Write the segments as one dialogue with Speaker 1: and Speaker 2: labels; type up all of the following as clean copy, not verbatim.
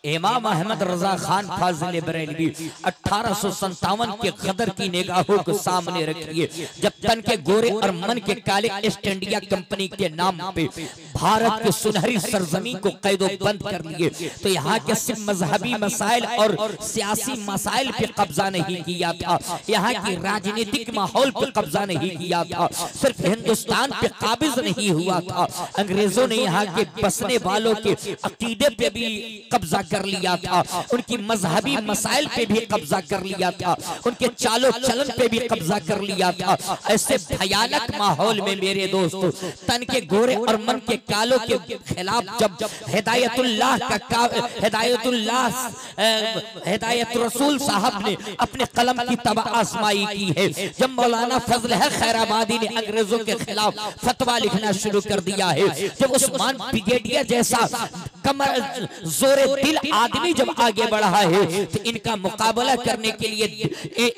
Speaker 1: इमाम अहमद रजा खान फाजिल बरेलवी 1857 के गदर की निगाहों को सामने रखिए, जब तन के गोरे और मन के काले ईस्ट इंडिया कंपनी के नाम पे भारत के सुनहरी सरजमी को कैदो बंद कर लिए, तो यहाँ के सिर्फ मजहबी मसाइल और सियासी मसाइल पे कब्जा नहीं किया था, यहाँ की राजनीतिक माहौल पे कब्जा नहीं किया था, सिर्फ हिंदुस्तान पे काबिज नहीं हुआ था, अंग्रेजों ने यहाँ के बसने वालों के अकीदे पे भी कब्जा कर लिया था, उनकी मजहबी मसाइल पे भी कब्जा कर लिया था, उनके चालो चलन पे भी कब्जा कर लिया था। ऐसे भयानक माहौल में मेरे दोस्तों, तन के गोरे और मन के कालों के खिलाफ जब हिदायत रसूल साहब ने अपने कलम की तब आजमाई की है, जब मौलाना फजल है खैराबादी ने अंग्रेजों के खिलाफ फतवा लिखना शुरू कर दिया है, जब उस्मान ब्रिगेडियर जैसा कमर जोरे दिल आदमी जब आगे बढ़ा है, तो इनका मुकाबला करने के लिए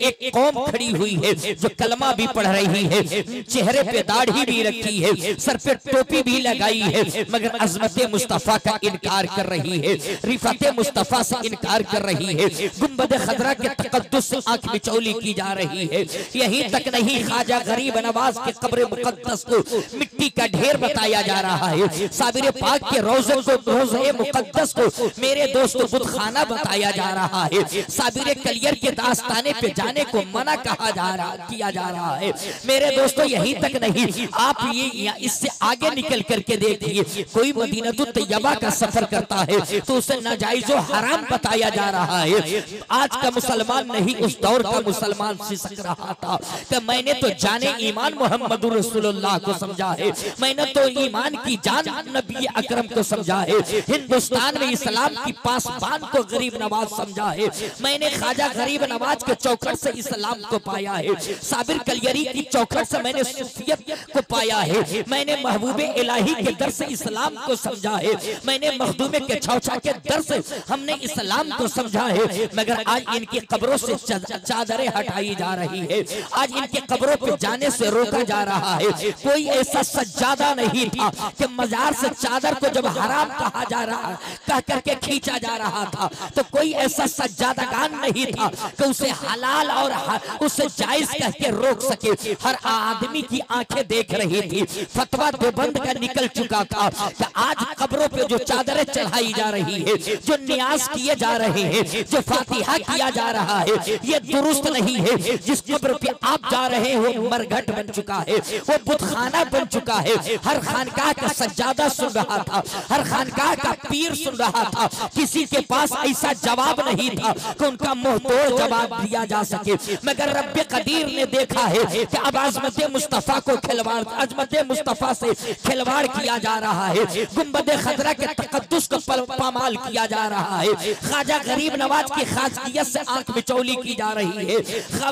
Speaker 1: एक कौम खड़ी हुई है जो कलमा भी पढ़ रही है, चेहरे पे दाढ़ी भी रखी है, सर पे टोपी भी लगाई है, मगर अजमत मुस्तफा का इनकार कर रही है, रिफत मुस्तफा से इनकार कर रही है, गुंबद खजरा के तकद्दुस से आंख बिचौली की जा रही है। यहीं तक नहीं, ख्वाजा गरीब नवाज के कब्र मुकद्दस को मिट्टी का ढेर बताया जा रहा है, साबिर पाक के रोज़े मुकद्दस को मेरे दोस्तों बुतखाना बताया जा रहा है, साबिर कलियर के दास्ताने पे जाने को मना किया जा रहा है। मेरे दोस्तों यहीं तक नहीं, आप ये इससे आगे निकल करके देखिए, कोई मदीनतुत तैयबा का सफर करता है तो उसे नाजायज़ हराम बताया जा रहा है। आज का मुसलमान नहीं, उस दौर का मुसलमान सिसक रहा था कि मैंने तो जाने ईमान मोहम्मदुर रसूलुल्लाह को समझा है, मैंने तो ईमान की जान नबी अकरम को समझा है, हिंदुस्तान में इस्लाम की पासबान को गरीब नवाज समझा है, मैंने ख्वाजा गरीब नवाज के चौखट से इस्लाम को पाया है, साबिर कलियरी की चौखट से मैंने सूफियत को पाया है, मैंने महबूबे इलाही के दर से इस्लाम को समझा है, मैंने मखदूमे के छौछा के दर से हमने इस्लाम को समझा है। मगर आज इनकी कब्रों से चादरें हटाई जा रही है, आज इनके कब्रों पे जाने से रोका जा रहा है। कोई ऐसा सज्जादा नहीं था कि मजार से चादर को जब हराम कहा जा रहा कह करके खींचा जा रहा था, तो कोई ऐसा सज्जादागान नहीं था कि उसे हलाल और उसे जायज कह के रोक सके। हर आदमी की आंखें देख रही थी, फतवा देवबंद का निकल चुका था कि आज कब्रों पे जो चादरें चढ़ाई जा रही है, जो नियाज किए जा रहे हैं, जो फातिहा किया जा रहा है, ये दुरुस्त नहीं है। जिस कब्र पे आप जा रहे हो मरघट बन चुका है, वो बुतखाना बन चुका है। हर खानकाह का सज्जादा सुन रहा था, हर खानकाह का पीर सुन रहा था, किसी के पास ऐसा जवाब नहीं था कि उनका मुंह तोड़ जवाब दिया जा सके। मगर रब्बे कदीर ने देखा है कि अब अज़मत मुस्तफा को अज़मत मुस्तफा से खिलवाड़ किया जा रहा है, गुंबद खजरा के तकद्दुस को पामाल किया जा रहा है, ख्वाजा गरीब नवाज की खासियत से आंख बिचौली की जा रही है,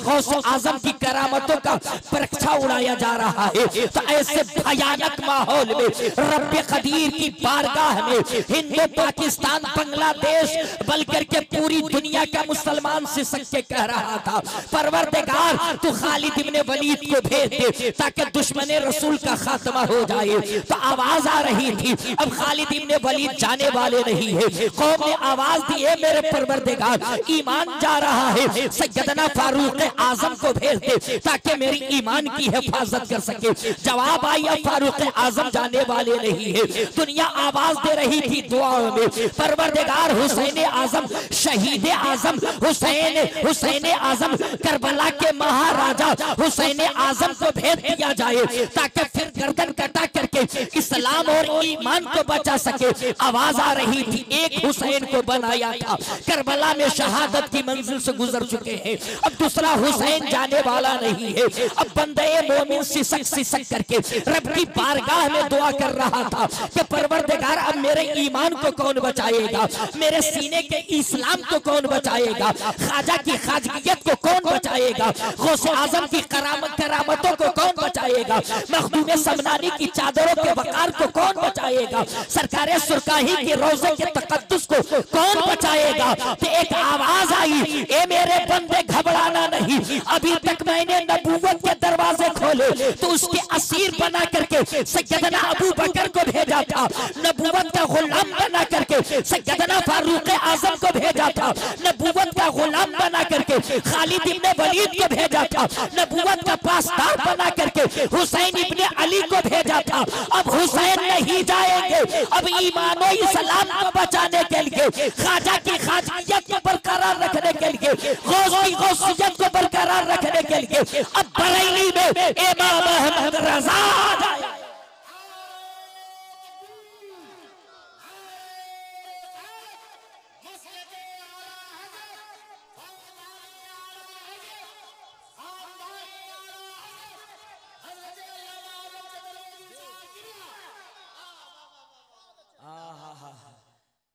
Speaker 1: गौसे आजम की करामतों का परीक्षा उड़ाया जा रहा है। तो ऐसे भयानक माहौल में रब्बे कदीर की बारगाह में हिंदू पाकिस्तान बांग्लादेश बल्कि के पूरी दुनिया का मुसलमान से सच्चे कह रहा था, परवरदिगार तू खालिद इब्ने वलीद को भेज दे ताकि दुश्मन रसूल का खात्मा हो जाए। तो आवाज आ रही थी, अब खालिद इब्ने वलीद जाने वाले नहीं है, कौम ने आवाज दी है मेरे परवरदिगार ईमान जा रहा है, सैयदना फारूक आजम को भेज दे ताकि मेरी ईमान की हिफाजत कर सके। जवाब आई अब फारूक आजम जाने वाले नहीं है। दुनिया आवाज दे रही थी दुआओं में, परवरदिगार हुसैन आजम शहीद आजम हुसैन आजम करबला के महाराजा हुसैन आजम को भेज दिया जाए ताकि फिर गर्दन कटा करके इस्लाम और ईमान को बचा सके। आवाज आ रही थी, एक हुसैन को बनाया था, करबला में शहादत की मंजिल से गुजर चुके हैं, अब दूसरा हुसैन जाने वाला नहीं है। अब बंदे मोमिन सिसक करके रब की बारगाह में दुआ कर रहा था कि परवरदिगार अब मेरे ईमान को कौन बचाएगा, मेरे सीने के इस्लाम को कौन बचाएगा, ख्वाजा की खाजगियत को कौन बचाएगा, गौसे आजम की करामतों को कौन बचाएगा, मखदूम समनानी की चादरों के वकार को कौन बचाएगा, सरकारे सुरकाही के रोजे के तकद्दुस को कौन बचाएगा। तो एक आवाज आई, ए मेरे बंदे घबराना नहीं, अभी तक मैंने नबूवत के दरवाजे खोले तो उसके असीर बना करके सैयदना अबू बकर को भेजा था, नबूवत का गुलाम बना करके सैयदना फारूक आजम खालिद इब्ने वलीद को भेजा था, नबूवत का पासदार बना करके हुसैन इब्ने अली को भेजा था। अब हुसैन नहीं जाएंगे, अब ईमान और इस्लाम को बचाने के लिए, ख्वाजा की ख्वाजियत को बरकरार रखने के लिए, गौस की गौसियत को बरकरार रखने के लिए अब बरेली में इमाम अहमद रजा आया।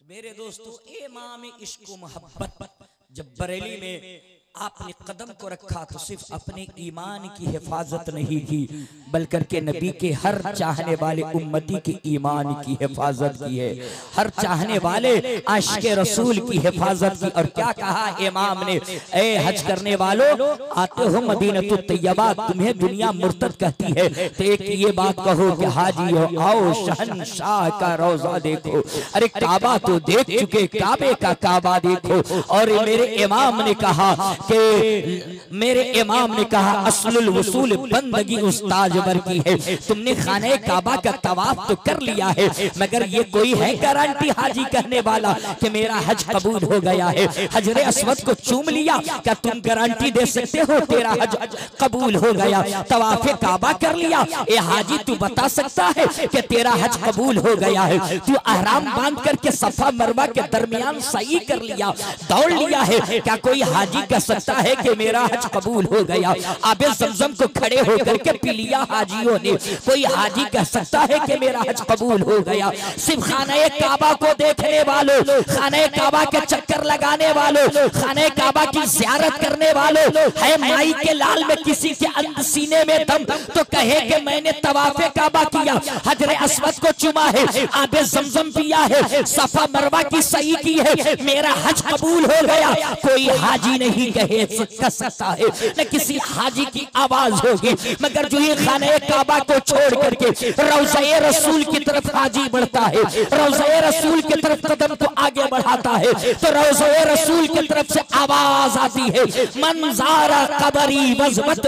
Speaker 1: मेरे दोस्तों, इमाम इश्क व मोहब्बत जब बरेली में आपने कदम को रखा तो सिर्फ अपने ईमान की हिफाजत नहीं की, बल्कि नबी के हर चाहने वाले उम्मती के ईमान की हिफाजत की है, हर चाहने वाले आशिक़े रसूल की हिफाजत की। और क्या कहा इमाम ने, ए हज करने वालों, आते हो मदीनतुत तैयबा, तुम्हें दुनिया मुर्तद कहती है, तो एक ये बात कहो कि हाजी हो, आओ शहंशाह का रोजा देखो। अरे काबा तो देख चुके, काबे का काबा देखो। और मेरे इमाम ने कहा कि मेरे इमाम ने कहा असलुल वसूल बंदगी उस ताजवर की है। तुमने खाने काबा का तवाफ तो कर लिया है, मगर ये कोई है गारंटी हाजी कहने वाला कि मेरा हज कबूल हो गया है? हजरे अस्वद को चूम लिया, क्या तुम गारंटी दे सकते हो तेरा हज कबूल हो गया? तवाफे काबा कर लिया, ए हाजी तू बता सकता है कि तेरा हज कबूल हो गया है? तू अहराम बांध करके सफा मरवा के दरमियान सही कर लिया, दौड़ लिया है, क्या कोई हाजी कह सकता है कि मेरा हज कबूल हो गया? आबे ज़मज़म को खड़े होकर के पी लिया हाजियों ने, कोई हाजी कह सकता है कि मेरा हज कबूल हो गया? सिर्फ खाने काबा को देखने वालों, खाने काबा के चक्कर लगाने वालों, खाने काबा की ज़ियारत करने वालों, है माई के लाल में किसी के अंदर सीने में दम तो कहे कि मैंने तवाफ़े काबा किया, हजरे अस्वद को चुमा है, आबे ज़मज़म पिया है, सफा मरवा की सही की है, मेरा हज कबूल हो गया? कोई हाजी नहीं कह सकता है, न किसी हाजी की आवाज होगी। मगर जो ये खाने काबा को छोड़ करके रौज़े रसूल की तरफ हाजी बढ़ता है, रौज़े रसूल की तरफ कदम को आगे बढ़ाता है, तो रौज़े रसूल की तरफ से आवाज आती है, मंज़ारा कबरी वजबत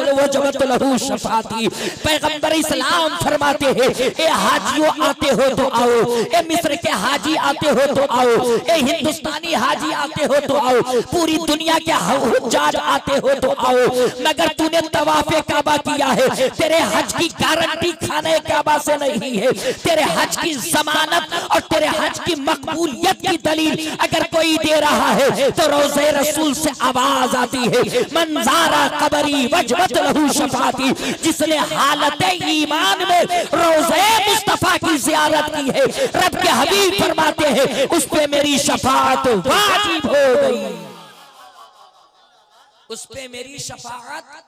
Speaker 1: लहू शफाती। पैगंबर इस्लाम फरमाते हैं, ए हाजियों आते हो तो आओ, ए मिस्र के हाजी आते हो तो आओ, ए हिंदुस्तानी हाजी आते हो तो आओ, पूरी दुनिया के हुज्जाज आते हो तो आओ, मगर तूने तवाफ़े काबा किया है, तेरे हज की गारंटी खाने काबा से नहीं है। तेरे हज की जमानत और तेरे हज की मकबूलियत की दलील अगर कोई दे रहा है तो रौज़े रसूल से आवाज आती है, मंज़ारा कबरी वजबत लहू शफाती। जिसने हालत ईमान में रौज़े मुस्तफा की ज़ियारत की है, रब के हबीब फरमाते हैं, उस पे मेरी शफाअत वाजिब हो गई, उस पे मेरी शफाअत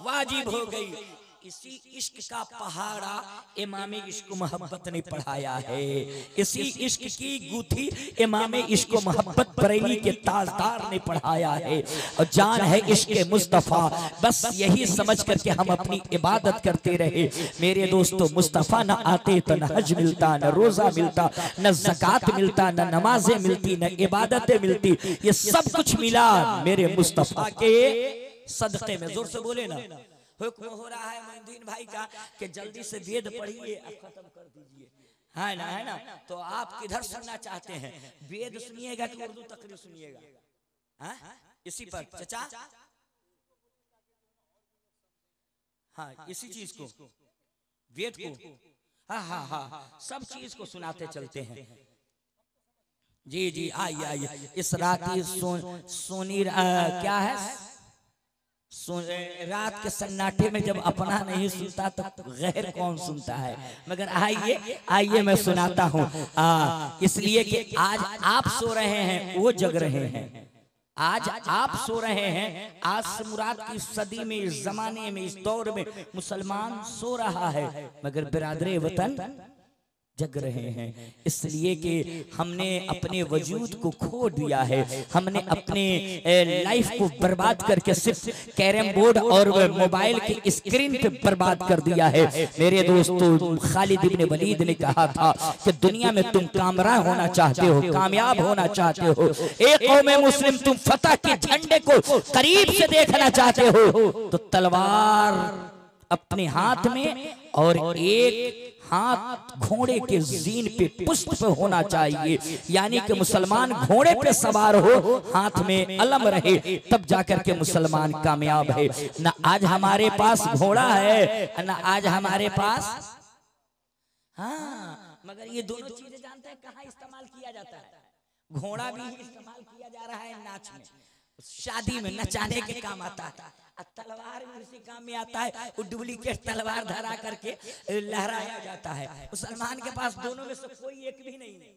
Speaker 1: वाजिब हो गई। इसी इश्क का पहाड़ा इमाम इश्क मोहब्बत ने पढ़ाया है, इसी इश्क की गूथी इमाम इश्क मोहब्बत बरेली के ताजदार ने पढ़ाया है। और जान है इश्क मुस्तफ़ा, बस यही समझ करके हम अपनी इबादत करते रहे। मेरे दोस्तों, मुस्तफ़ा न आते तो न हज मिलता, न रोजा मिलता, न ज़कात मिलता, न नमाजें मिलती, न इबादतें मिलती। ये सब कुछ मिला मेरे मुस्तफ़ा के सदक़े में। जोर से बोले ना। हुक्म हो रहा है मोइनुद्दीन भाई का कि जल्दी से वेद पढ़िए, खत्म कर दीजिए, है ना, है ना। तो आप किधर सुनना चाहते हैं, वेद सुनिएगा कि उर्दू तकरीर सुनिएगा? हाँ, इसी पर चचा, हाँ, इसी चीज को, वेद को, हाँ हाँ हाँ, सब चीज को सुनाते चलते हैं। जी जी, आइए आइए। इस रात की सोनी क्या है, रात के सन्नाटे में जब अपना नहीं सुनता तो गैर कौन सुनता है। मगर आइए आइए, मैं सुनाता हूँ, इसलिए कि आज आप सो रहे हैं, वो जग रहे हैं। आज आप सो रहे हैं, आज से मुराद की सदी में, इस जमाने में, इस दौर में मुसलमान सो रहा है, मगर बिरादरे वतन जग रहे हैं, इसलिए कि हमने अपने वजूद को खो दिया है, हमने अपने लाइफ को बर्बाद करके सिर्फ कैरम बोर्ड और मोबाइल की स्क्रीन पे बर्बाद कर दिया है। मेरे दोस्तों, खालिद इब्न वलीद ने कहा था कि दुनिया में तुम कामयाब होना चाहते हो, कामयाब होना चाहते हो, एक कौम मुस्लिम तुम फतह के झंडे को करीब से देखना चाहते हो, तो तलवार अपने हाथ में और एक हाथ घोड़े के जीन पे पुष्प पे होना चाहिए, यानी कि मुसलमान घोड़े पे सवार हो, हाथ में अलम रहे, तब जाकर के मुसलमान कामयाब है। ना आज हमारे पास घोड़ा है ना आज हमारे पास, हाँ, मगर ये दोनों चीजें जानते हैं कहाँ इस्तेमाल किया जाता है। घोड़ा भी इस्तेमाल किया जा रहा है नाच में, शादी में नचाने के काम आता है, तलवार भी उसी काम में आता है। वो डुप्लीकेट तलवार धरा करके लहराया जाता है। मुसलमान के पास दोनों में से कोई एक भी नहीं है,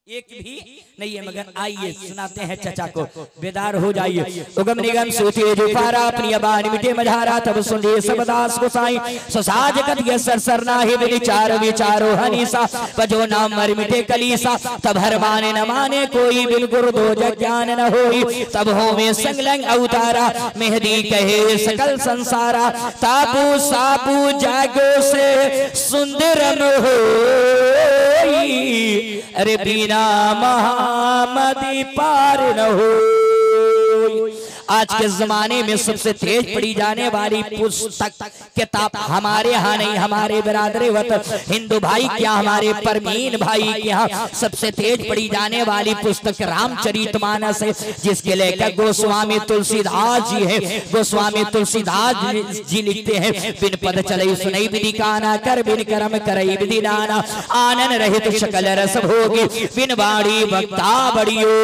Speaker 1: एक भी नहीं है। मगर आइए सुनाते हैं चचा को, बेदार हो जाइए। उगम निगम सूते जो पारा अपनी अबान मिटे मझारा, तब सुनिए सब दास को साई ससाज कद ये सरसरना ही विचार विचारो हनीसा, बजो नाम मर मिटे कलीसा, तब हर माने न माने कोई, बिन गुरु दो ज्ञान न होई, तब हो में संगलंग अवतारा, मेहदी कहे सकल संसारा, तापू सापू जागो से सुंदरम हो, अरे बिना महामदी पार न हो। आज के जमाने में सबसे तेज पढ़ी जाने वाली पुस्तक किताब हमारे यहाँ नहीं, हमारे बिरादरे वतन हिंदू भाई क्या, हमारे परमीन भाई के यहाँ सबसे तेज पढ़ी जाने वाली पुस्तक रामचरितमानस है, जिसके लेखक गोस्वामी तुलसीदास जी है। गोस्वामी तुलसीदास जी लिखते हैं, बिन पद चले सुनई विधि काना, कर बिन कर्म करई विधि नाना, आनंद रहित सकल रस भोगी, बिन बाड़ी वक्ता बड़ियो।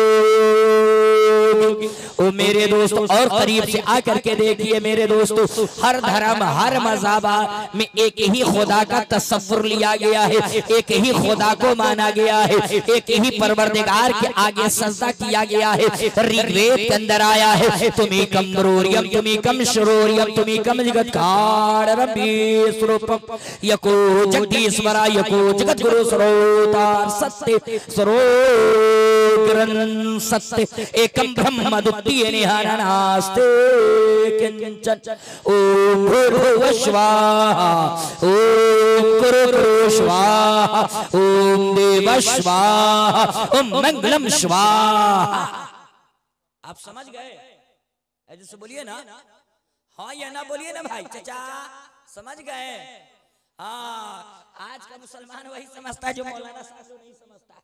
Speaker 1: ओ मेरे दोस्तों, और करीब से आकर के देखिए मेरे दोस्तों, हर धर्म हर मज़हब में एक ही खुदा का तसव्वुर लिया गया है, एक ही खुदा को माना गया है, एक ही परवरदिगार के आगे सजदा किया गया है। ऋग्वेद के अंदर आया है, तुम्ही कम रोरियम तुम्ही कम शरोरियम तुम्ही कम जगत कारम यको जगदीश्वरा यको जगत गुरु सरोतार सत्य सरोग्रन सत्य एकम ब्रह्म द्वितीय निहारनास्ते किंचन। ओम भूर्भुवः स्वाहा, ओम गुरुर्भुवः स्वाहा, ओम देवः स्वाहा, ओम मंगलम स्वाहा। आप समझ गए? ऐसे से बोलिए ना, हाँ या ना बोलिए ना भाई, चचा समझ गए? हाँ, आज का मुसलमान वही समझता है जो मौलाना साहब नहीं समझता है।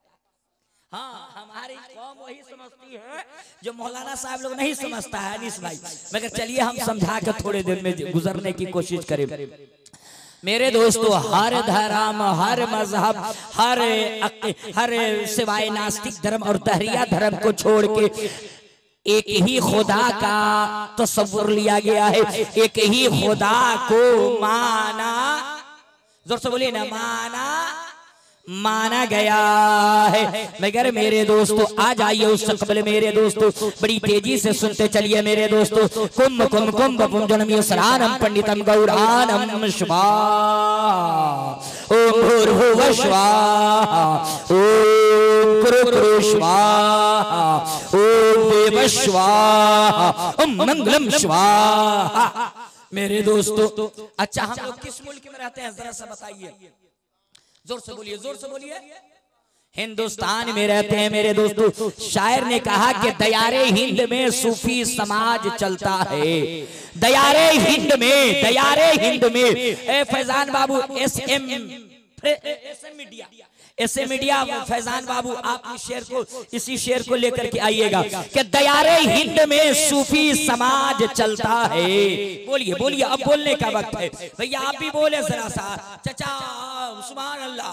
Speaker 1: हाँ, हमारी कौम वही समझती है जो मौलाना साहब लोग नहीं समझता है अनीस भाई। मगर चलिए हम समझा कर थोड़े दिन में गुजरने की कोशिश करें। मेरे दोस्तों, हर धर्म हर मजहब हर सिवाय नास्तिक धर्म और दहरिया धर्म को छोड़ के एक ही खुदा का तसव्वुर लिया गया है, एक ही खुदा को माना, जोर से बोलिए ना, माना गया है। मगर मेरे दोस्तों आ जाइए उस कबल मेरे दोस्तों, बड़ी तेजी से सुनते चलिए मेरे दोस्तों। कुंभ कुंभ कुंभ पुंजनम युसरानम पंडितम गौरानम स्वाहा, ओम भूर्भुवः स्वाहा, ओम गुरुर्भुवः स्वाहा, ओम देवः स्वाहा, ओम मंगलम स्वाहा। मेरे दोस्तों, अच्छा हम लोग किस मुल्क में रहते हैं जरा सा बताइए, जोर से बोलिए, जोर से बोलिए। हिंदुस्तान में रहते हैं मेरे दोस्तों। शायर ने कहा कि दयारे हिंद में सूफी समाज चलता है, दयारे हिंद में ए फैजान बाबू एस एम मीडिया फैजान बाबू, आप इसी शेर को लेकर के आइएगा कि दयारे हिंद में सूफी समाज चलता है। बोलिए बोलिए, अब बोलने का वक्त है भैया, आप भी बोले जरा सा, चचा सुभान अल्लाह।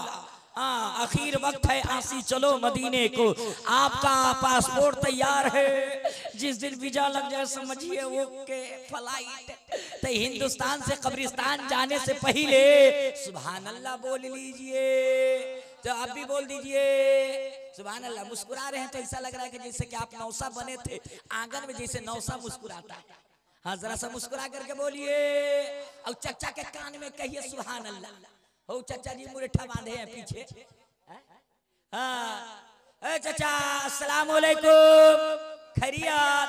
Speaker 1: आखिर वक्त है, आसी चलो मदीने को, आपका पासपोर्ट तैयार है, जिस दिन वीजा लग जाए समझिए वो के फ्लाइट, तो हिंदुस्तान से कब्रिस्तान जाने से पहले सुभान अल्लाह बोल लीजिए। तो आप भी बोल दीजिए सुभान अल्लाह। मुस्कुरा रहे हैं तो ऐसा लग रहा है कि जैसे कि आप नौसा बने थे आंगन में, जैसे नौसा मुस्कुराता है। हाँ, जरा सा मुस्कुरा करके बोलिए और चचा के कान में कहिए सुभान अल्लाह।
Speaker 2: हो चाचा जी मुरेठा बांधे हैं पीछे। हाँ चाचा अस्सलाम वालेकुम, खैरियत।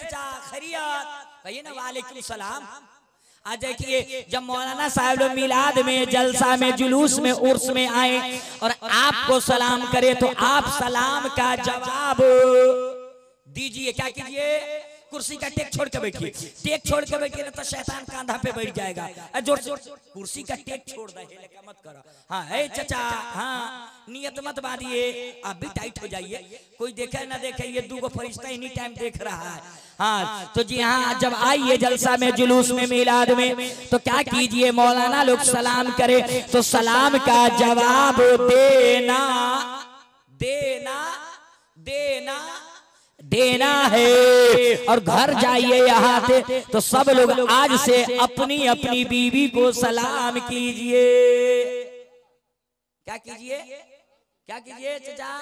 Speaker 2: चाचा खैरियत, कहिए ना वालेकुम सलाम। आज देखिए जब मौलाना साहब लोग मिलाद में, जलसा में, जुलूस में, उर्स में आए और आपको सलाम करे तो आप सलाम का जवाब दीजिए। क्या कीजिए? कुर्सी का टेक छोड़ के बैठिए। टेक छोड़ के बैठिए ना तो शैतान कांधा पे बैठ जाएगा। जोर से कुर्सी का टेक छोड़ दे, मत करो। हाँ ए चाचा, हाँ नियत मत बांधिए, आप भी टाइट हो जाइए। कोई देखे ना देखे, ये दूगो फरिश्ता एनी टाइम देख रहा है। हाँ तो जी हाँ, जब आइए जलसा में, जुलूस में, मिलाद में तो क्या कीजिए? मौलाना लोग सलाम करे तो सलाम का जवाब देना देना देना देना है। और घर जाइए यहाँ से तो सब लोग आज से अपनी अपनी बीवी को सलाम कीजिए। क्या कीजिए? क्या कीजिए चाचा?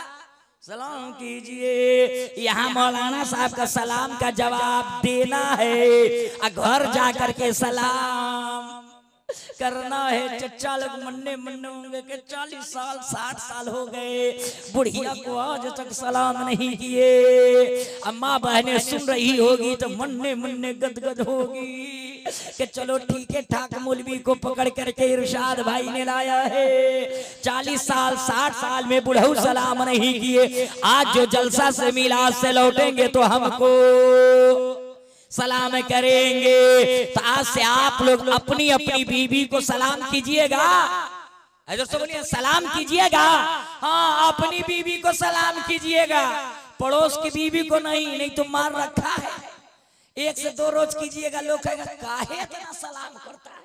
Speaker 2: सलाम कीजिए। यहाँ मौलाना साहब का सलाम का जवाब देना है, घर जा करके सलाम करना है। चचा लोग मन्ने मन्ने होंगे कि 40 साल 60 साल हो गए, बुढ़िया को आज तक सलाम नहीं किए। अम्मा बहनें सुन रही होगी तो मन्ने मन्ने गदगद होगी कि चलो ठीक है ठाक मौलवी को पकड़ करके इरशाद भाई ने लाया है। 40 साल 60 साल में बुढ़ऊ सलाम नहीं किए, आज जो जलसा से मिलाद से लौटेंगे तो हमको सलाम करेंगे। तो आज से आप लोग अपनी अपनी बीवी को सलाम कीजिएगा। बोलिए सलाम कीजिएगा। हाँ अपनी बीवी को सलाम कीजिएगा, पड़ोस की बीवी को नहीं तो मार रखा है। 1 से 2 रोज कीजिएगा, लोग कहेगा काहे इतना सलाम करता है,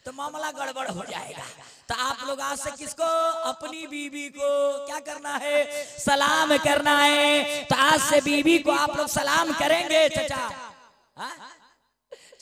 Speaker 2: तो मामला गड़बड़ हो जाएगा। तो आप लोग आज से किसको? अपनी बीवी को क्या करना है? सलाम करना है। तो आज से बीवी को आप लोग सलाम करेंगे। चाचा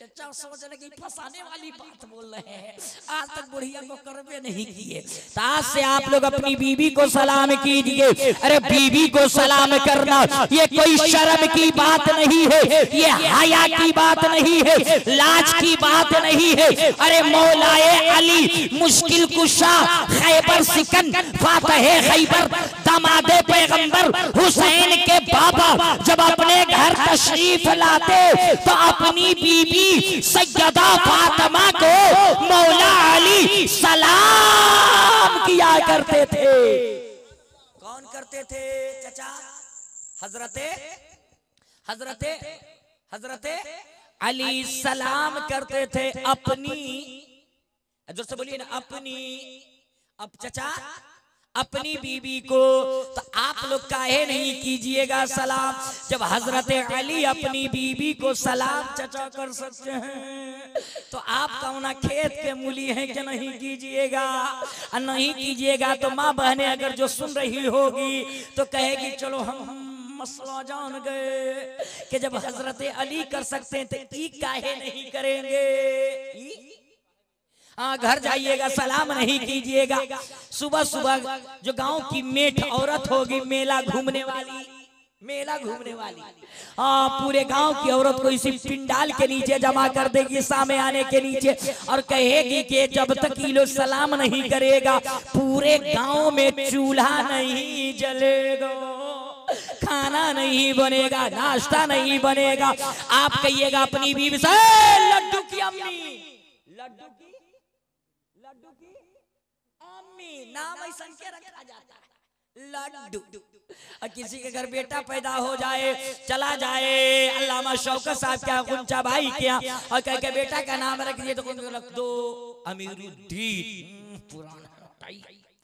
Speaker 2: चाचा सोच लगी फंसाने वाली बात बोल रहे हैं, आज तक बुढ़िया को करवे नहीं किए। तो आज से आप लोग अपनी बीवी को सलाम कीजिए। अरे बीवी को सलाम करना ये कोई शर्म की बात नहीं है, ये हया की बात नहीं है, लाज की बात नहीं है। अरे मौलाए अली मुश्किल कुशा खैबर सिकन फातह खैबर दामादे पैगंबर हुसैन के बाबा जब अपने घर तशरीफ लाते तो अपनी बीवी सैयदा फातिमा को मौला अली सलाम किया करते थे। कौन करते थे चाचा? हजरते अली सलाम करते थे अपनी, जो से बोलिए ना अपनी, अब चाचा अपनी बीवी को। तो आप लोग काहे नहीं कीजिएगा सलाम? जब हजरत अली अपनी बीवी को सलाम चाचा कर सकते हैं तो आप कौना खेत के मूली हैं कि नहीं कीजिएगा? नहीं कीजिएगा तो माँ बहनें अगर जो सुन रही होगी तो कहेगी चलो हम मसला जान गए कि जब हजरत अली कर सकते हैं तो ई काहे नहीं करेंगे। घर जाइएगा सलाम नहीं कीजिएगा। सुबह सुबह जो गांव की मेठ औरत होगी मेला घूमने वाली, पूरे गांव की औरत को इसी पिंडाल के नीचे जमा कर देगी, सामने आने के नीचे, और कहेगी कि जब तक ये लोग सलाम नहीं करेगा पूरे गांव में चूल्हा नहीं जलेगा, खाना नहीं बनेगा, नाश्ता नहीं बनेगा। आप कहिएगा अपनी बीवी से लड्डू की अम्मी, लड्डू की अम्मी नाम ऐसा के रखा जाता है लड्डू। और किसी के घर बेटा पैदा हो जाए, चला जाए अल्लामा शौकत साहब क्या गुंचा भाई क्या, और कह के बेटा का नाम रख दिए तो रख दो अमीरुद्दीन, पुराना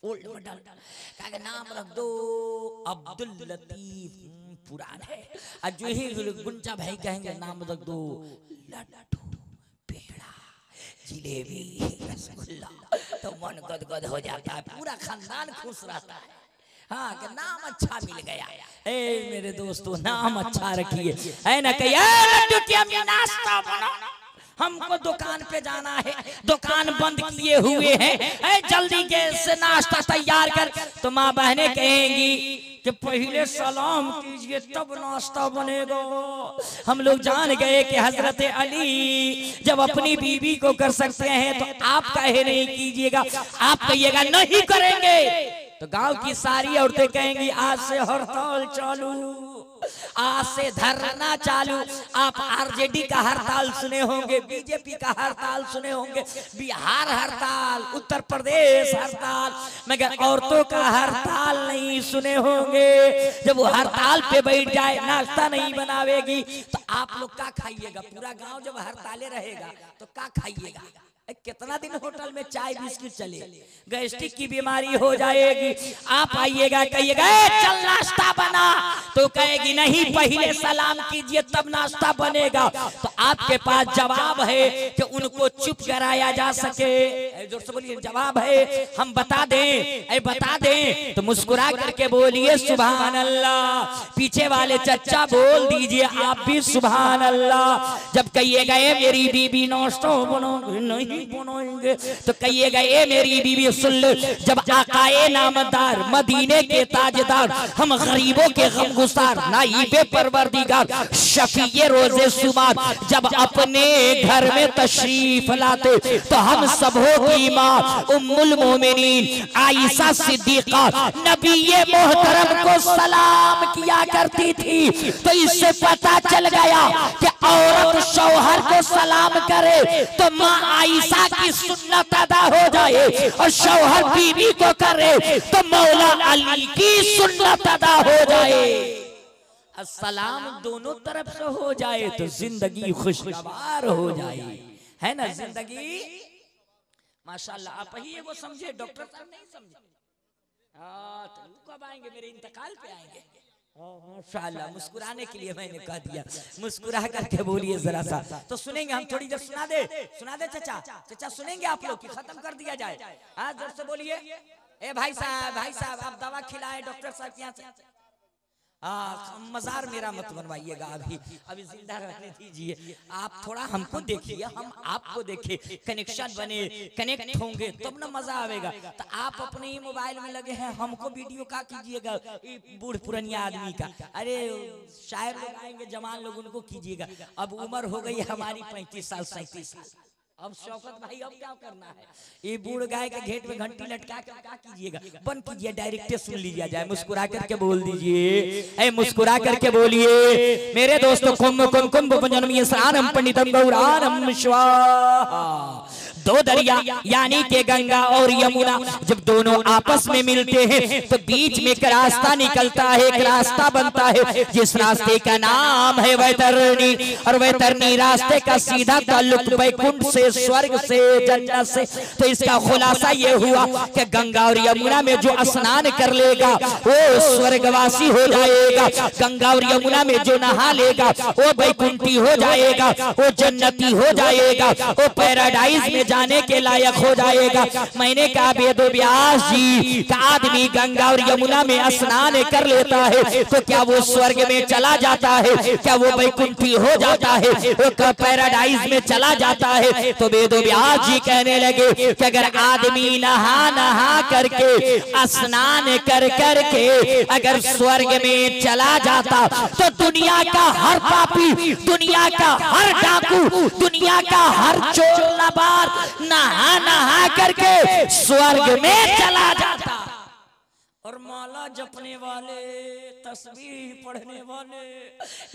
Speaker 2: ओल्ड मॉडल का नाम रख दो अब्दुल लतीफ, पुराना है। और जो ही गुंचा भाई कहेंगे नाम रख दो लड्डू, पेड़ा, जिलेबी, रसगुल्ला, तो मन गदगद हो जाता है, पूरा खानदान खुश रहता है। हाँ कि नाम अच्छा मिल गया। ए मेरे दोस्तों नाम अच्छा रखिए, है ना? कहिए लड्डू की अम्मी नाश्ता बनाओ, हमको दुकान पे जाना है, दुकान बंद किए हुए हैं, जल्दी से नाश्ता तैयार कर। तो माँ बहनें कहेंगी कि पहले सलाम कीजिए। कीजिए तब नाश्ता बनेगा। हम लोग जान गए कि हजरत अली जब अपनी बीवी को कर सकते हैं तो आप काहे नहीं कीजिएगा। आप कहिएगा नहीं करेंगे तो गांव की सारी औरतें कहेंगी आज से हड़ताल चालू, आज से धरना चालू। आप आरजेडी का हड़ताल सुने होंगे, बीजेपी का हड़ताल सुने होंगे, बिहार हड़ताल, उत्तर प्रदेश हड़ताल, मगर औरतों का हड़ताल नहीं सुने होंगे। जब वो हड़ताल पे बैठ जाए, नाश्ता नहीं बनावेगी तो आप लोग क्या खाइएगा? पूरा गांव जब हड़ताले रहेगा तो क्या खाइएगा? कितना दिन होटल में चाय बिस्किट चले, गैस्ट्रिक की बीमारी हो जाएगी। आप आइएगा कहिएगा चल नाश्ता बना, तो कहेगी नहीं पहले सलाम कीजिए तब नाश्ता बनेगा। तो आपके पास जवाब है कि उनको चुप कराया जा सके। जोर से बोलिए जवाब है, हम बता दें, बता दें तो मुस्कुरा करके बोलिए सुभान अल्लाह। पीछे वाले चचा बोल दीजिए आप भी सुभान अल्लाह। जब कहिएगा मेरी बीबी नाश्ता बनाओगे नहीं बनाएंगे तो कहिएगा ए मेरी बीवी सुन लो, जब आकाए नामदार मदीने के ताजदार हम गरीबों के गमगुसार नाइबे परवरदिगार शफीए रोजे सुमार जब अपने घर में तशरीफ लाते तो हम सबों की माँ उम्मुल मोमिनीन आयशा सिद्दीका नबीए मोहतरम को सलाम किया करती थी। तो इससे पता चल गया कि औरत शौहर को सलाम करे तो माँ आयशा की सुन्नत अदा हो जाए, और शौहर बीवी को करे तो मौला अली की सुन्नत अदा हो जाए। अस्सलाम दोनों तरफ से हो जाए तो जिंदगी खुशगवार हो जाए, है ना जिंदगी। माशाल्लाह आप ही वो समझे, डॉक्टर साहब नहीं समझे। तो कब आएंगे? मेरे इंतकाल पे आएंगे। माशाल्लाह मुस्कुराने के लिए मैंने कह दिया, मुस्कुरा करके बोलिए जरा सा तो सुनेंगे। हम थोड़ी देर सुना दे चचा, चचा सुनेंगे आप लोग कि खत्म कर दिया जाए। हाँ जोर से बोलिए। ए भाई साहब आप दवा खिलाए डॉक्टर साहब के यहाँ से। मजार मेरा मत बनवाइएगा, अभी जिंदा रहने दीजिए। आप थोड़ा हमको देखिए, हम आपको देखे, कनेक्शन बने, कनेक्ट होंगे तब ना मजा आएगा। तो आप अपने ही मोबाइल में लगे हैं, हमको वीडियो का कीजिएगा बूढ़ पुरानिया आदमी का। अरे शायर लोग आएंगे, जवान लोग, उनको कीजिएगा। अब उम्र हो गई हमारी 35 साल 37 साल। अब शौकत भाई अब क्या करना है? ये बूढ़ गाय के घेट में घंटी लटका कर क्या कीजिएगा? बंद कीजिए, डायरेक्ट सुन लीजिए जाए। मुस्कुरा करके बोल दीजिए, मुस्कुरा करके बोलिए मेरे दोस्तों कुंभ कुंभ कुंभ जन्मी स्नानम पंडितम गौरानम स्वाहा। दो दरिया यानी के गंगा और यमुना जब दोनों आपस में मिलते हैं तो बीच में एक रास्ता निकलता है, एक रास्ता बनता है जिस रास्ते का नाम है वैतरणी। और वैतरणी रास्ते का सीधा ताल्लुक वैकुंठ से, स्वर्ग से, जन्नत से। तो इसका खुलासा ये हुआ कि गंगा और यमुना में जो स्नान कर लेगा वो स्वर्गवासी हो जाएगा, गंगा और यमुना में जो नहा लेगा वो वैकुंठी हो जाएगा, वो जन्नती हो जाएगा, वो पैराडाइज में जाने के लायक हो जाएगा। मैंने कहा वेद व्यास जी का आदमी गंगा और यमुना में स्नान कर लेता है तो क्या वो स्वर्ग में चला जाता है? क्या वो वैकुंठी हो जाता है? वो पैराडाइज में चला जाता है? तो वेद व्यास जी कहने लगे कि अगर आदमी नहा करके स्नान कर करके अगर स्वर्ग में चला जाता तो दुनिया का हर पापी, दुनिया का हर डाकू, दुनिया का हर चोर लबार नहा करके स्वर्ग में चला जाता। और माला जपने वाले, तस्बीह पढ़ने वाले,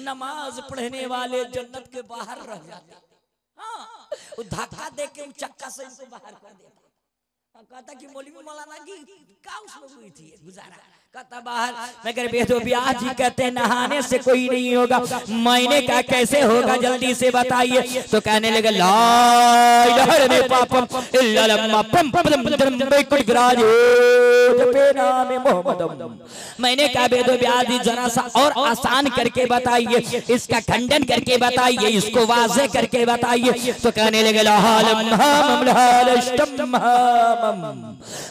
Speaker 2: नमाज पढ़ने वाले जन्नत के बाहर रह जाते। हाँ, वो धक्का दे के चक्का से इनको बाहर कर देता। कहता कि मौलवी मौलाना की क्या उसमें हुई थी गुजारा, कहता बाहर। मगर वेद व्यास जी कहते हैं नहाने से कोई नहीं होगा। मैंने कहा कैसे होगा जल्दी से बताइए। तो कहने लगे ला इलाहा इल्लल्लाह पापम इल्लल्लाह पम पम बैकुट विराजे जपे नाम मोहम्मदम। मैंने कहा वेद व्यास जी जरा सा और आसान करके बताइए, इसका खंडन करके बताइए, इसको वाज़े करके बताइए। तो कहने लगे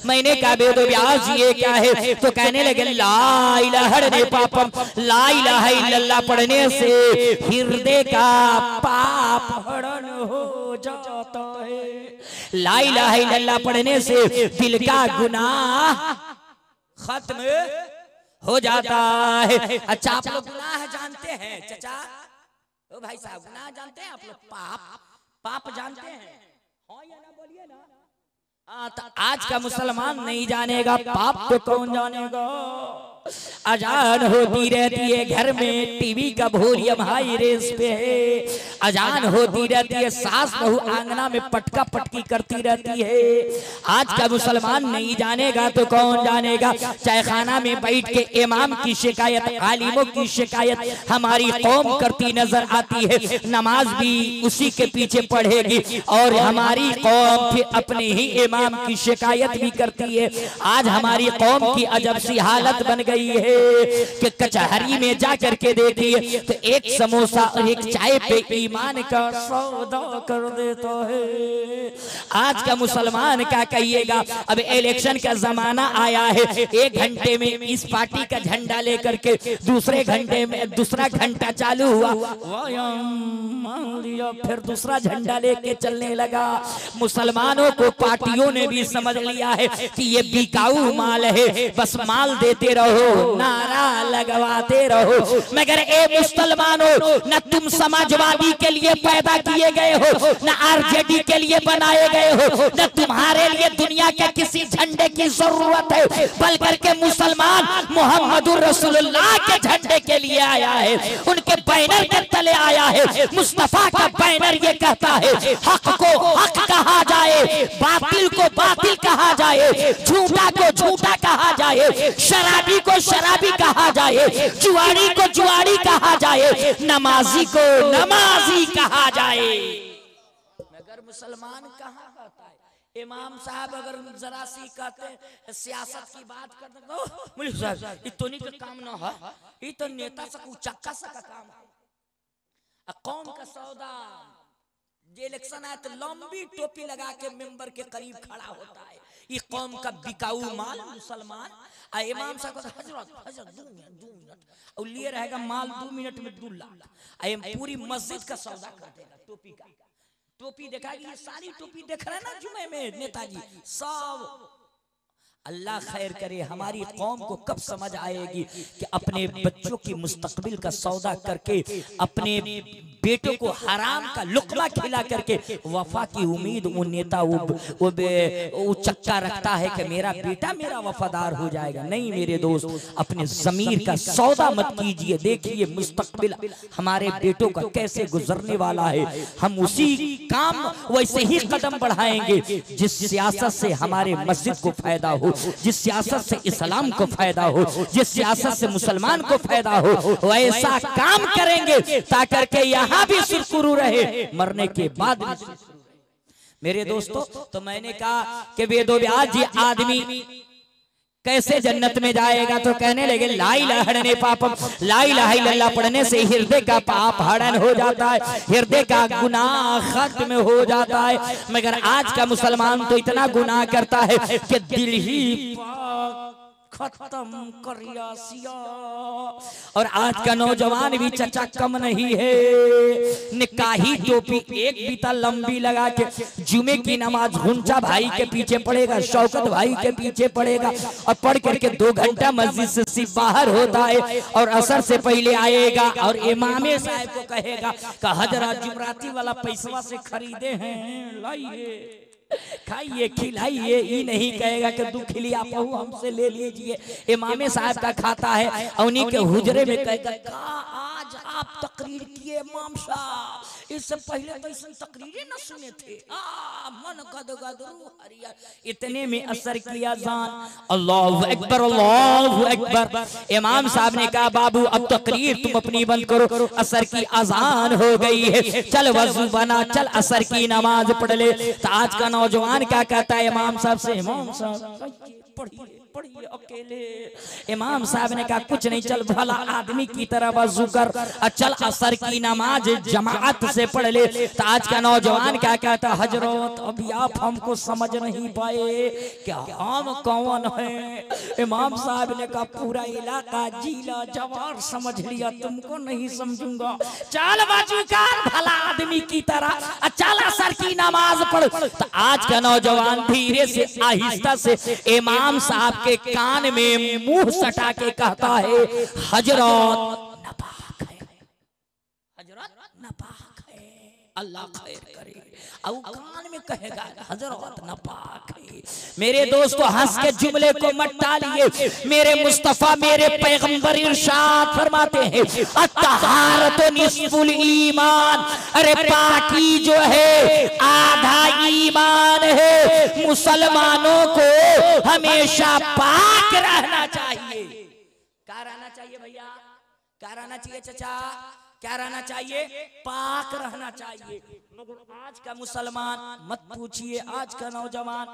Speaker 2: मैंने कहा वेद व्यास जी ये क्या है? तो कहने लगे ला इलाहा इल्लल्लाह पापम, ला इलाहा इल्लल्लाह पढ़ने से हृदय का पाप हरण हो जाता है। ला इलाहा इल्लल्लाह पढ़ने से दिल का गुनाह खत्म हो जाता है। अच्छा आप लोग गुनाह जानते हैं चचा, ओ भाई साहब गुनाह जानते हैं आप लोग, पाप जानते हैं, हाँ या ना बोलिए ना। तो आज का मुसलमान नहीं जानेगा, पाप तो कौन जानेगा। अजान होती रहती है घर में, टीवी का वॉल्यूम हाई रेस पे है, अजान होती रहती है, सास बहू आंगना में पटका पटकी करती रहती है। आज का मुसलमान नहीं जानेगा तो कौन जानेगा। चाय खाना में बैठ के इमाम की शिकायत, आलिमों की शिकायत हमारी कौम करती नजर आती है, नमाज भी उसी के पीछे पढ़ेगी और हमारी कौम फिर अपने ही इमाम की शिकायत भी करती है। आज हमारी कौम की अजब सी हालत बन गई है कि कचहरी में जा करके देखिए तो एक समोसा और एक चाय पे ईमान का सौदा कर देता है। आज का मुसलमान क्या कहिएगा। अब इलेक्शन का जमाना आया है, 1 घंटे में इस पार्टी का झंडा लेकर के दूसरे घंटे में दूसरा घंटा चालू हुआ, फिर दूसरा झंडा लेके चलने लगा। मुसलमानों को पार्टियों ने भी समझ लिया है कि ये बिकाऊ माल है, बस माल देते रहो, नारा लगवाते रहो। मगर ए मुसलमानों, न तुम समाजवादी के लिए पैदा किए गए हो, न आरजेडी के लिए बनाए गए हो, न तुम्हारे लिए दुनिया के किसी झंडे की जरूरत है, बल्कि के मुसलमान मोहम्मदुर रसूलुल्लाह के झंडे के लिए आया है, उनके बैनर के तले आया है। मुस्तफा का बैनर ये कहता है हक को हक कहा जाए, बातिल को बातिल कहा जाए, झूठा को झूठा कहा जाए, शराबी को शराबी कहा जाए, जुआरी को जुआरी कहा जाए, नमाजी को नमाजी कहा जाए। मगर मुसलमान कहाँ कहता है। इमाम साहब अगर जरा सी कहते सियासत की बात करते तो मुझे साहब ये तो नहीं का काम ना है, ये तो नेता सा चक्का सा का काम है। कौम का सौदा, जे इलेक्शन आए तो लंबी टोपी लगा के मेंबर के करीब खड़ा होता है। ये कौम का बिकाऊ माल मुसलमान। इमाम साहब को हजरत 2 मिनट और लिए रहेगा माल 2 मिनट में 2 लाख। पूरी मस्जिद का सौदा कर देगा टोपी का। टोपी देखा, ये सारी टोपी देख रहे हैं ना जुमे में नेताजी सब। अल्लाह खैर करे, हमारी कौम को कब समझ आएगी कि अपने बच्चों की मुस्तकबिल का सौदा करके, अपने बेटों को हराम का लुक्मा खिला करके वफा की उम्मीद वो नेता वो चक्का रखता है कि मेरा बेटा मेरा वफादार हो जाएगा। नहीं मेरे दोस्त, अपने जमीर का सौदा मत कीजिए। देखिए मुस्तकबिल हमारे बेटों का कैसे गुजरने वाला है, हम उसी काम वैसे ही कदम बढ़ाएंगे जिस सियासत से हमारे मस्जिद को फायदा हो, जिस सियासत से इस्लाम को फायदा हो, जिस सियासत से मुसलमान को फायदा हो, वैसा काम करेंगे ताकि के यहाँ भी सुरखुरू रहे, मरने के बाद भी। मेरे दोस्तों, तो मैंने कहा कि वेदव्यास जी आदमी कैसे जन्नत में जाएगा, तो कहने लगे ला इलाहा इल्लल्लाह पापम, ला इलाहा इल्लल्लाह पढ़ने से हृदय का पाप हरण हो जाता है, हृदय का गुनाह खत्म हो जाता है। मगर आज का मुसलमान तो इतना गुनाह करता है कि दिल ही खत्म करिया सिया। और आज का नौजवान भी चचा कम नहीं है, निकाही टोपी एक बीता लंबी लगा के जुमे की नमाज हुंचा भाई के पीछे पड़ेगा, शौकत भाई के पीछे पड़ेगा और पढ़ करके 2 घंटा मस्जिद से सिर्फ बाहर होता है और असर से पहले आएगा और इमामे साहब को कहेगा कि हजरत जुमराती वाला पैसवा से खरीदे हैं, लाइए खाइए खिलाइए। ये नहीं कहेगा कि 2 खिलिया पहू हमसे ले लीजिए। इमामे साहब का खाता है, उन्हीं के हुजरे में कहेगा आज आप तकरीर किए इमाम साहब, इससे पहले तो इस तकरीरें न सुने थे, मन गदगदरू हरिया। इतने में असर किया जान। अल्लाहु अकबर अल्लाहु अकबर। इमाम साहब ने कहा बाबू अब तकरीर तुम अपनी बंद करो, असर की अजान हो गई है, चल वजू बना, चल असर की नमाज पढ़ ले। तो आज का नौजवान क्या कहता है इमाम साहब से, इमाम साहब पढ़िए पढ़िए अकेले। इमाम साहब ने कहा कुछ नहीं, चल भला आदमी की तरह वजू कर, चल असर की नमाज जमात से पढ़ ले। तो आज का नौजवान क्या कहता है, हजरत अभी आप हमको समझ नहीं पाए क्या हम कौन हैं। इमाम साहब ने कहा पूरा इलाका जिला जवार समझ लिया, तुमको नहीं समझूंगा। चल वजू कर भला आदमी की तरह, चल असर की नमाज पढ़। तो आज का नौजवान धीरे से आहिस्ता से इमाम साहब के आपके कान में मुंह सटा के कहता है हजरत नापाक है, हजरत नापाक है, अल्लाह खैर करे। और कान में कहेगा हजरत नापाक है। मेरे दोस्तों हंस के जुमले को मत टालिए। मेरे मुस्तफा मेरे पैगंबर इरशाद फरमाते हैं अत्तहारतु निस्फुल ईमान, अरे पाकी जो है आधा ईमान है। मुसलमानों को हमेशा पाक रहना चाहिए। क्या रहना चाहिए भैया, क्या रहना चाहिए चाचा, क्या रहना चाहिए, पाक रहना चाहिए। मगर आज का मुसलमान मत पूछिए, आज का नौजवान,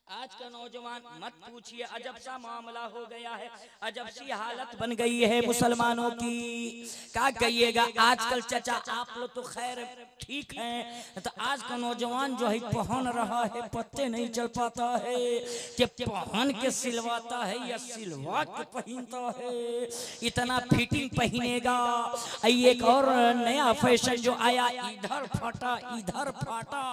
Speaker 2: आज का नौजवान मत पूछिए, अजब सा मामला हो गया है, अजब सी हालत बन गई है मुसलमानों की। क्या कहिएगा आजकल चाचा, आप लोग तो खैर ठीक हैं, तो आज का नौजवान जो है पहन रहा है पत्ते नहीं चल पाता है कि पहन के सिलवाता है या सिलवा के पहनता है। इतना फिटिंग पहनेगा। एक और नया फैशन जो आया, इधर फटा इधर फाटा,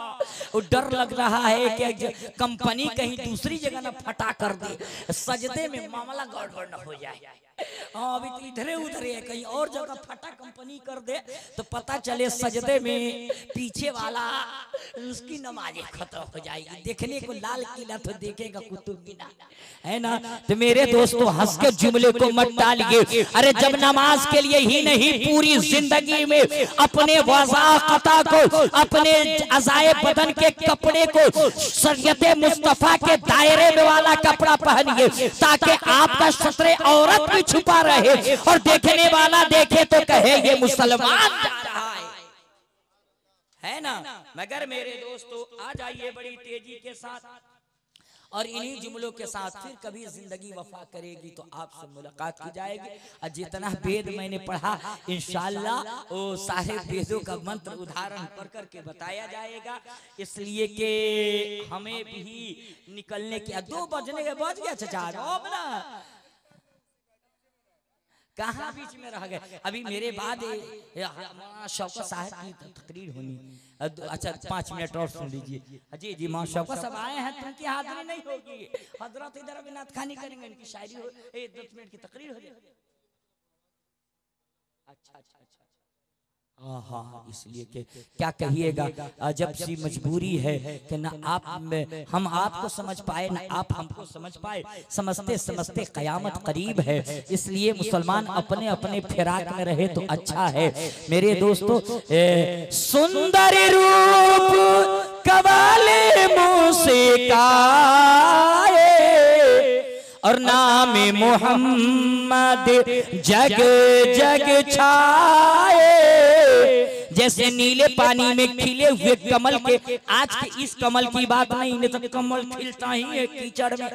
Speaker 2: डर लग रहा है कि कंपनी कहीं दूसरी जगह ना फटा कर दे, सजदे में मामला गड़बड़ न हो जाए। अभी तो इधरे उधरे है, कहीं और जगह फटा कंपनी कर दे तो पता चले सजदे में पीछे वाला उसकी नमाज़ें खत्म हो जाएगी। देखने को लाल किला तो देखेगा कुतुब मीनार, है ना। तो मेरे दोस्तों हंस के जुमले को मत टालिए। अरे जब नमाज के लिए ही नहीं, पूरी जिंदगी में अपने वज़ाक़ता को, अपने अज़ाए बदन के कपड़े को शरीयत मुस्तफा के दायरे में वाला कपड़ा पहनिए, ताकि आपका सत्रे औरत भी छुपा रहे और देखने वाला देखे तो कहे ये मुसलमान जा रहा है ना। मगर मेरे दोस्तों आ जाइए बड़ी तेजी के साथ, और इन्हीं जुमलों के साथ फिर कभी जिंदगी वफा करेगी तो आपसे मुलाकात की जाएगी। और जितना वेद मैंने पढ़ा इंशाअल्लाह वो सारे वेदों का मंत्र उदाहरण पढ़ करके बताया जाएगा। इसलिए कि हमें भी निकलने के 2 बजने के बज गया चाचा, कहाँ बीच में रह गए। अभी मेरे बाद शौकत साहब की तकरीर होनी, अच्छा 5 मिनट और सुन लीजिए। जी जी माँ शौकत साहब आए हैं, तुमकी हाजिरी नहीं होगी, हजरत इधर अभी नातखानी करेंगे, इनकी शायरी हो 10 मिनट की तकरीर हो जाएगी। अच्छा अच्छा अच्छा, हाँ, इसलिए कि क्या कहिएगा, अजब सी मजबूरी है कि ना आप में हम आपको समझ पाए ना आप हमको समझ पाए। समझते समझते कयामत करीब है, इसलिए मुसलमान अपने अपने फिराक में रहे तो अच्छा है। मेरे दोस्तों सुंदर रूप कवाले मुँह से काए और नाम मोहम्मद जग जग छाए। जैसे नीले पानी में खिले हुए कमल के, आज के इस कमल की बात नहीं, नहीं तो कमल खिलता ही है कीचड़ में।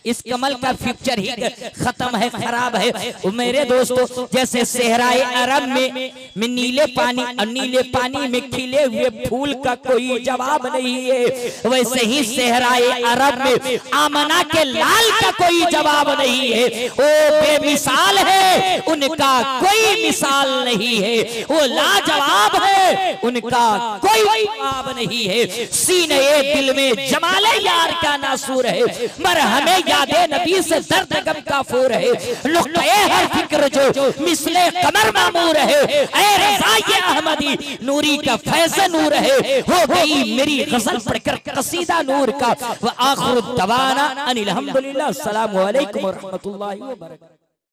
Speaker 2: इस कमल का फ्यूचर ही खत्म है, खराब है। मेरे दोस्तों जैसे सहराए अरब में नीले पानी और नीले पानी में खिले हुए फूल का कोई जवाब नहीं है, वैसे ही सहराए अरब में आमना के लाल का कोई जवाब नहीं है। वो बेमिसाल है, उनका कोई मिसाल नहीं है। वो लाजवाब है, उनका कोई जवाब नहीं है। सीने दिल में जमाले यार का नासूर है, मर हमें यादे नबी से दर्द गम का फूर है। लुक़्ते हर फिक्र जो मिसले कमर मामूर है, ऐ रज़ाए अहमदी नूरी का फैज़ नूर है। हो गई मेरी गजल पढ़कर कसीदा नूर का। व आखिर दवाना अनिल हम्दुलिल्लाह, अस्सलामु अलैकुम व रहमतुल्लाहि व बरकातहू।